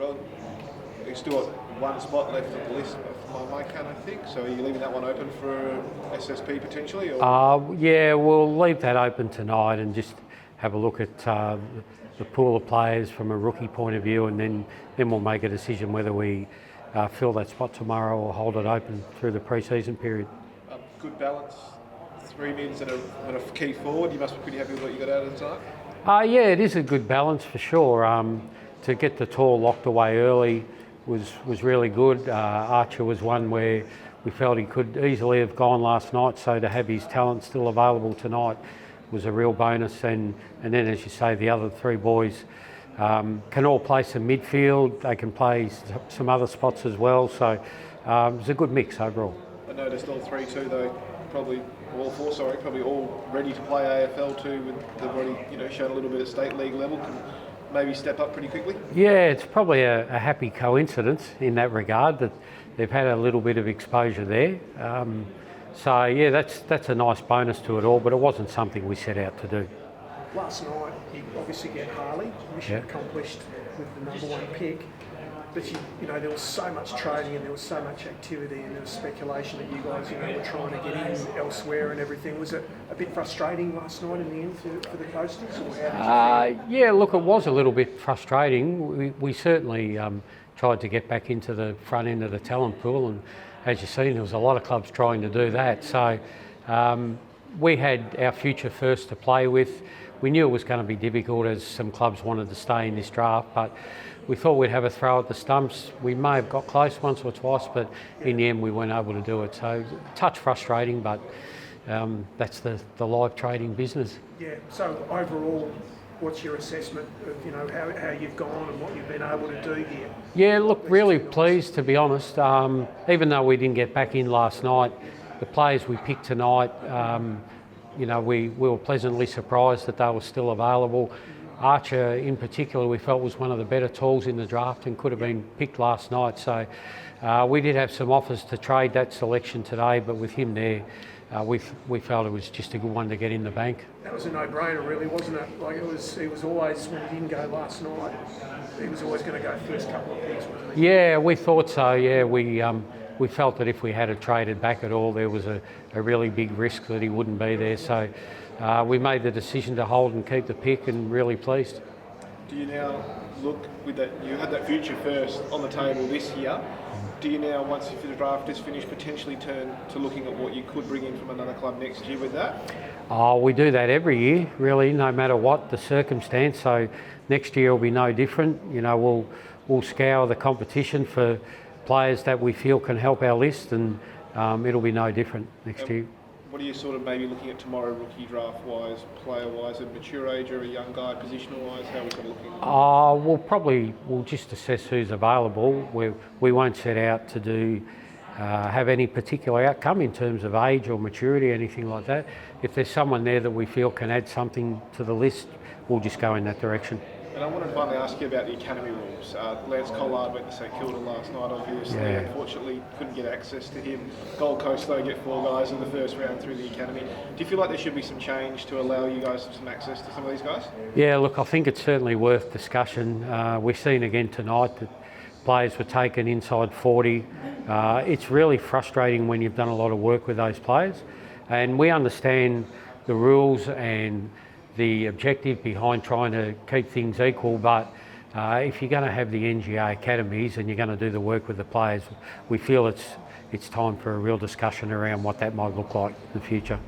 Well, you still got one spot left on the list of my count, I think. So are you leaving that one open for SSP potentially? Or? Yeah, we'll leave that open tonight and just have a look at the pool of players from a rookie point of view, and then we'll make a decision whether we fill that spot tomorrow or hold it open through the pre-season period. Good balance, 3 mids and a key forward. You must be pretty happy with what you got out of the tonight? Yeah, it is a good balance for sure. To get the tall locked away early was really good. Archer was one where we felt he could easily have gone last night, so to have his talent still available tonight was a real bonus. And then, as you say, the other 3 boys can all play some midfield. They can play some other spots as well. So it was a good mix overall. I noticed all 3 too, though. Probably all ready to play AFL too. They've already shown a little bit at state league level. Can maybe step up pretty quickly. Yeah, it's probably a happy coincidence in that regard that they've had a little bit of exposure there. So yeah, that's a nice bonus to it all, but it wasn't something we set out to do. Last night, you obviously get Harley, mission accomplished with the #1 pick. But there was so much trading and there was so much activity and there was speculation that you guys were trying to get in elsewhere and everything. Was it a bit frustrating last night in the end for the Coasters? Or how did you feel? Yeah, look, it was a little bit frustrating. We certainly tried to get back into the front end of the talent pool, and as you've seen, there was a lot of clubs trying to do that. So we had our future first to play with. We knew it was going to be difficult as some clubs wanted to stay in this draft, but we thought we'd have a throw at the stumps. We may have got close once or twice, but in the end we weren't able to do it. So a touch frustrating, but that's the live trading business. Yeah, so overall, what's your assessment of how you've gone and what you've been able to do here? Yeah, look, really pleased to be honest. Even though we didn't get back in last night, the players we picked tonight, we were pleasantly surprised that they were still available. Archer in particular we felt was one of the better tools in the draft and could have been picked last night. So we did have some offers to trade that selection today, but with him there, we felt it was just a good one to get in the bank. That was a no-brainer really, wasn't it? Like it was always, when he didn't go last night, he was always going to go first couple of picks, wasn't he? Yeah, we thought so, yeah. We felt that if we had traded back at all, there was a really big risk that he wouldn't be there. So we made the decision to hold and keep the pick, and really pleased. Do you now look with that? You had that future first on the table this year. Do you now, once the draft is finished, potentially turn to looking at what you could bring in from another club next year with that? Oh, we do that every year, really, no matter what the circumstance. So next year will be no different. We'll scour the competition for players that we feel can help our list, and it'll be no different next year. What are you sort of maybe looking at tomorrow, rookie draft-wise, player-wise, a mature age or a young guy, positional-wise? How are we sort of looking? We'll just assess who's available. We won't set out to have any particular outcome in terms of age or maturity, anything like that. If there's someone there that we feel can add something to the list, we'll just go in that direction. And I wanted to finally ask you about the academy rules. Lance Collard went to St Kilda last night, obviously. Yeah. Unfortunately, couldn't get access to him. Gold Coast, though, get 4 guys in the first round through the academy. Do you feel like there should be some change to allow you guys some access to some of these guys? Yeah, look, I think it's certainly worth discussion. We've seen again tonight that players were taken inside 40. It's really frustrating when you've done a lot of work with those players. And we understand the rules and the objective behind trying to keep things equal, but if you're going to have the NGA academies and you're going to do the work with the players, we feel it's time for a real discussion around what that might look like in the future.